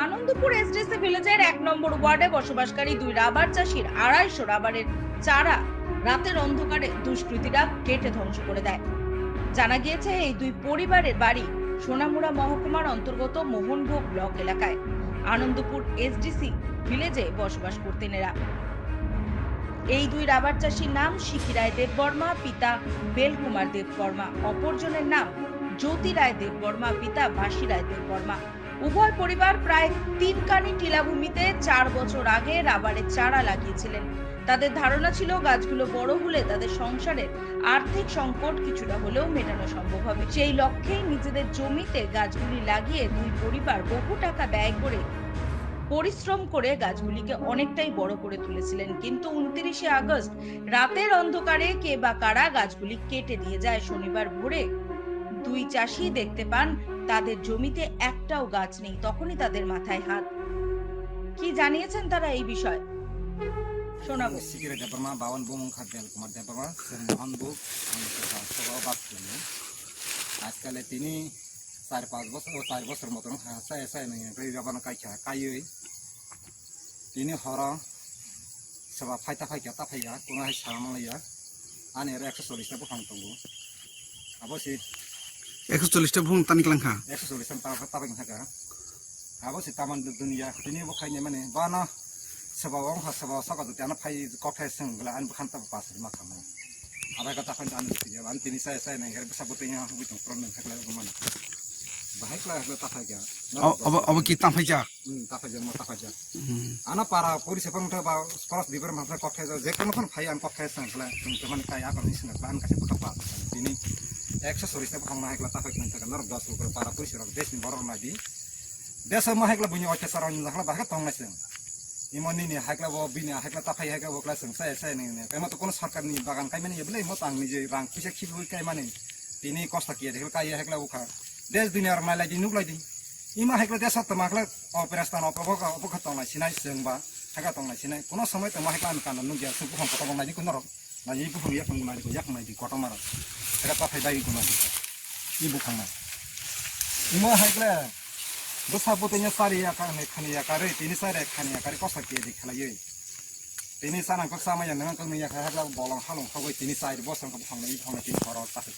Anandpur SDC ভিলেজের ১ নম্বর ওয়ার্ডে বসবাসকারী দুই রাবার চাষির ২৫০ রাবারের চারা রাতের অন্ধকারে দুষ্কৃতীরা কেটে ধ্বংস করে দেয়। জানা গিয়েছে এই দুই পরিবারের বাড়ি সোনামুড়া মহকুমার অন্তর্গত মোহনভোগ ব্লক এলাকায়। আনন্দপুর এসডিসি ভিলেজে বসবাস করতেন এরা। এই দুই রাবার চাষীর নাম শিকি রায় দেববর্মা, পিতা বেলকুমার দেববর্মা। অপরজনের নাম জ্যোতি রায় দেববর্মা, পিতা বাসি রায় দেববর্মা। উভয় পরিবার প্রায় ৩ কানি টিলাভূমিতে ৪ বছর আগে রাবারের চারা লাগিয়েছিলেন। তাদের ধারণা ছিল গাছগুলো বড় হলে তাদের সংসারের আর্থিক সংকট কিছুটা হলেও মেটানো সম্ভব হবে। সেই লক্ষ্যেই নিজেদের জমিতে গাছগুলি লাগিয়ে দুই পরিবার বহু টাকা ব্যয় করে পরিশ্রম করে গাছগুলিকে অনেকটাই বড় করে তুলেছিলেন। কিন্তু ২৯শে আগস্ট রাতের অন্ধকারে কে বা কারা গাছগুলি কেটে দিয়ে যায়। শনিবার ভোরে দুই চাষি দেখতে পান তাদের জমিতে একটাও গাছ নেই। তখনই তাদের মাথায় হাত। কি জানিয়েছেন তারা এই বিষয়ে শোনাবো। Sikire Deparma, Bawan Bung Khabel Kumar Deparma, Mohanbuk, Solo Bakuni. আজকাল তিনি ৪-৫ বছর ৪ বছর মতন চাই নাই যাবানো কাইয়ে তিনি হর সবা ফাইতা ফাইকা তাফাইয়া কোনো সারামালাইয়া আনে ১৪০টা বখান তঙ্গু আবসি ১৪০টা ভুং তানিকলাংখা ১৪০টা তাফাইন থাকা আবসি তামান দুনিয়া তিনি বখাইনে মানে বানা সবা সবা সকা দুটানা ফাই কফে সঙ্গলা আন বখান তাপ পাস মাখামা আবার কথা ফান আন দিয়া তিনি চাই নাই হের সাবতেኛ হইতো প্রবলেম থাকলে মানে বাহাইকলা হলো তাফাইয়া অব কি তাফাইজা তাফাইজা মত তাফাইজা আনা পারা পরিসেবাংটা বা স্পরস দিবর মাফা কফে যে কোনো ফাই আন কফে সঙ্গলা তুমি মানে কাই আপন নিসনা প্ল্যান কাছে বকা পা তিনি ১৪০টা বখাংনা হাইকলা তাফাইকলা থাকা নর ১০ করে পারা পরিসেবা দেশনি বড় নাদি দেশ মা হাইকলা বুনি অত্যাচার হাইকলা বাহাক তংনাইছে ইমনি নি হাইকলা বিনা হাইকলা তাফাই হাইকলা বকলা চাই নি এমত কোনো সরকারনি বাগান কাই মানে এবলে মত আং নিজে রাং পয়সা খিবুই কাই মানে তিনি কষ্ট কিয়ে দেখল কাই হাইকলা উখা দেশ দুনিয়ার মাইলাই দি নুকলাই দি ইমা হাইকলা দেশ তো মাখলা অপারেশন অপঘাত নাই সিনাই जोंबा হাইকা তংনাই সিনাই কোনো সময় তো হাইকলা আন কান নুগিয়া সুপুহ কত নাই দি কোনর না ই বুহ ইয়া ফং নাই দি ইয়াক নাই দি কটমার এটা তাফাই দাই কোন নাই ই বুখাং না ইমা হাইকলা Besar botnya sari ya kan khaniya kare tini sare khaniya kare kosa ke dikhlaye tini sana kok sama yang dengan kami ya khagla bolong halong khawai tini sare bosang ko phang ni phang tini khoro ta se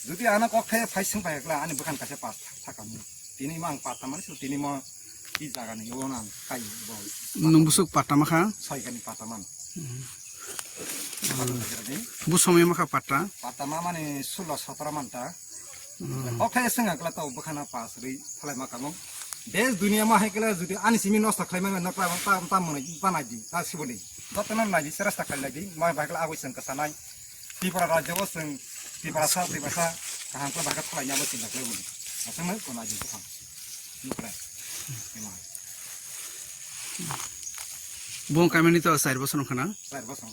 jodi ana kok khay phaising pa khla ani bukan kase pas thakam tini mang pataman su tini mo ki jaga ni yonan kai bol numbusuk patamakha sai kani pataman bu সময় মাখা পাটা patama mane 16-17 manta oke senga kala tau bukhana pas ri thalai makamong দেশ দুনিয়া মা হাইকলা যদি আনি সিমি নষ্ট Khaimah না পাম পাম পাম মনে বানাই দি তা সিবনি দতনা নাই সেরাস্তা খাইলাই দি মা বাগলা আগইসং কাসানাই ত্রিপুরা রাজ্য বসং ত্রিপুরা সা ত্রিপুরা কাহাং কো বাগা খাইনা বসি লাগলে বলি আসলে কোন আজি খাম নুকরা এমা ভুং কাইমানি তো ৪ বছর খানা ৪ বছর